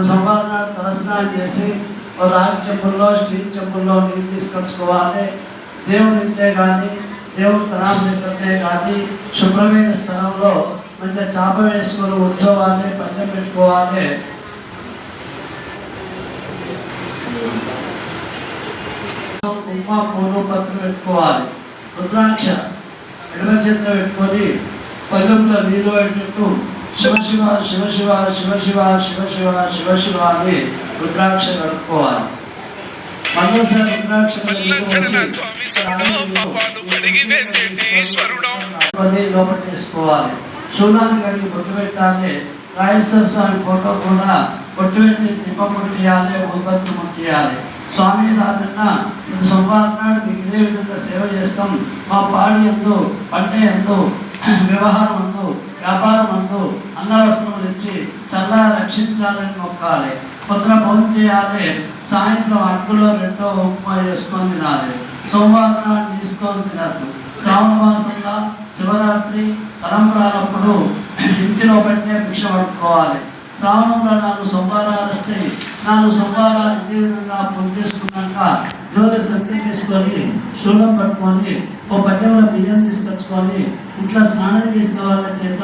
సోమవారం నాడు తలస్నానం చేసి రాగి చెంబుల్లో స్టీల్ చెంబుల్లో నీళ్ళు తీసుకొచ్చుకోవాలి. దేవుని ఇంటే కానీ దేవుని తరాల దగ్గరనే కానీ శుభ్రమైన స్థలంలో మంచిగా చాప వేసుకొని కూర్చోవాలి, పందెం పెట్టుకోవాలి. ఉమ్మ పూలు పత్రం పెట్టుకోవాలి. రుద్రాక్ష ఎడమ చేతిలో పెట్టుకొని పల్లెంలో నీళ్ళు పెట్టినట్టు శివ శివ శివ శివ శివ శివ శివ శివ శివ శివ అని రుద్రాక్ష కడుక్కోవాలి. మరోసారి రుద్రాక్ష లోపల తీసుకోవాలి. శూలాన్ని కడిగి బొట్టు పెట్టాలి. రాజేశ్వర స్వామి ఫోటో కూడా బొట్టు పెట్టి దీపం ముట్టియాలి, ఊబత్తు ముట్టియాలి. స్వామి రాజన్న సోమవారం నాడు మీకు ఇదే విధంగా సేవ చేస్తాం. మా పాడి ఎందు, పంట ఎందు, వ్యవహారం అందు, వ్యాపారం అందు అన్న వస్తువులు ఇచ్చి చల్లా రక్షించాలని మొక్కాలి. పొద్దున భోజనం చేయాలి. సాయంత్రం అట్టులో రెండో ఉప్మా చేసుకొని తినాలి. సోమవారం నాడు తీసుకొని తినద్దు. శ్రావణ మాసంలో శివరాత్రి తలంబ్రాలప్పుడు ఇంటిలో పెట్టే భిక్ష పట్టుకోవాలి. శ్రావణంలో 4 సోమవారాలు వస్తాయి. 4 సోమవారాలు ఇదే విధంగా పూజ చేసుకున్నాక జోలి సత్యం చేసుకొని శూలం పట్టుకొని ఓ పల్లెంలో బియ్యం తీసుకొచ్చుకొని ఇట్లా స్నానం చేసిన వాళ్ళ చేత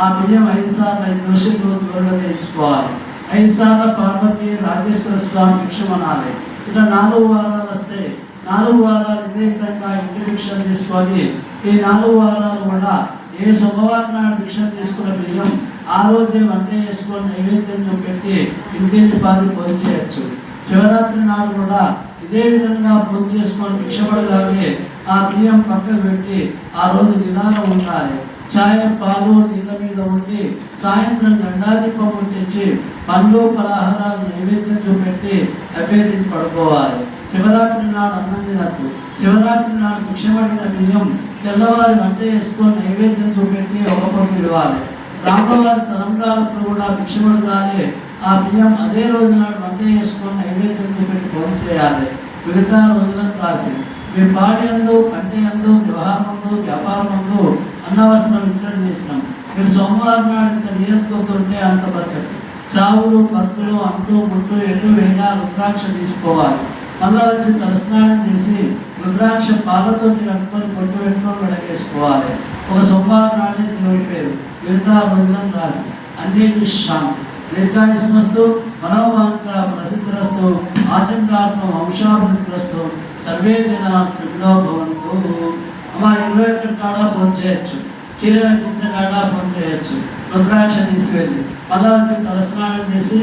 ఆ బియ్యం 5 సార్లు 5 నిమిషాలు త్వరగా తెచ్చుకోవాలి. 5 సార్లు పార్వతి రాజేశ్వర స్వామి భిక్ష అనాలి. ఇట్లా 4 వారాలు వస్తాయి. 4 వారాలు ఇదే విధంగా ఇంటి భిక్ష తీసుకొని ఈ 4 వారాలు కూడా ఏ సోమవారం నాడు భిక్ష తీసుకున్న బియ్యం ఆ రోజే వంట చేసుకొని నైవేద్యం చూపెట్టి ఇంటింటి పాది పూజ చేయొచ్చు. శివరాత్రి నాడు కూడా ఇదే విధంగా పూజ చేసుకొని భిక్షపడగానే ఆ బియ్యం పక్కకు పెట్టి ఆ రోజు నిదానం ఉండాలి. చాయం పాలు నీళ్ళ మీద ఉండి సాయంత్రం గండాదీపం ముట్టించి పండ్లు పలహారాలు నైవేద్యం చూపెట్టి అభ్యర్థించి పడుకోవాలి. శివరాత్రి నాడు అన్నం తినద్దు. శివరాత్రి నాడు భిక్షపడిన బియ్యం తెల్లవారి వంట చేసుకొని నైవేద్యం చూపెట్టి ఒక పొద్దు ఇవ్వాలి. రామవారి తలంబ్రాలప్పుడు కూడా భిక్షపడగానే ఆ బియ్యం అదే రోజు నాడు వంట చేసుకొని నైవేద్యం చూపెట్టి భోజనం చేయాలి. మిగతా రోజులను రాసి మీ పాడి అందు, పంట అందు, వ్యవహారంలో, వ్యాపారంలో అన్నవసరం విచరణ చేసినాం. మీరు సోమవారం నాడు ఇంత నియంత్రుతుంటే అంత బద్దతి. చావులు, పత్తులు, అంటు, ముట్టు, ఎల్లు వేగా రుద్రాక్ష తీసుకోవాలి. మళ్ళా వచ్చి తలస్నానం చేసి రుద్రాక్ష పాలతోటి కట్టుకొని పొట్టు పెట్టుకొని వెడకేసుకోవాలి. ఒక సోమవారం నాడే దేవుడి పేరు మిగతా రోజులను రాసి అన్నిటి శాంతి దీర్ఘాయుష్మస్తు మనోవాంఛ ప్రసిద్ధిరస్తు ఆచంద్రాత్మ వంశాభివృద్ధిరస్తు సర్వే జన సుఖినో భవంతు. అమ్మ 21 కాడ భోజనం చేయొచ్చు. చీర కట్టించిన కాడ భోజనం చేయొచ్చు. రుద్రాక్ష తీసివెళ్ళి మళ్ళా వచ్చి తలస్నానం చేసి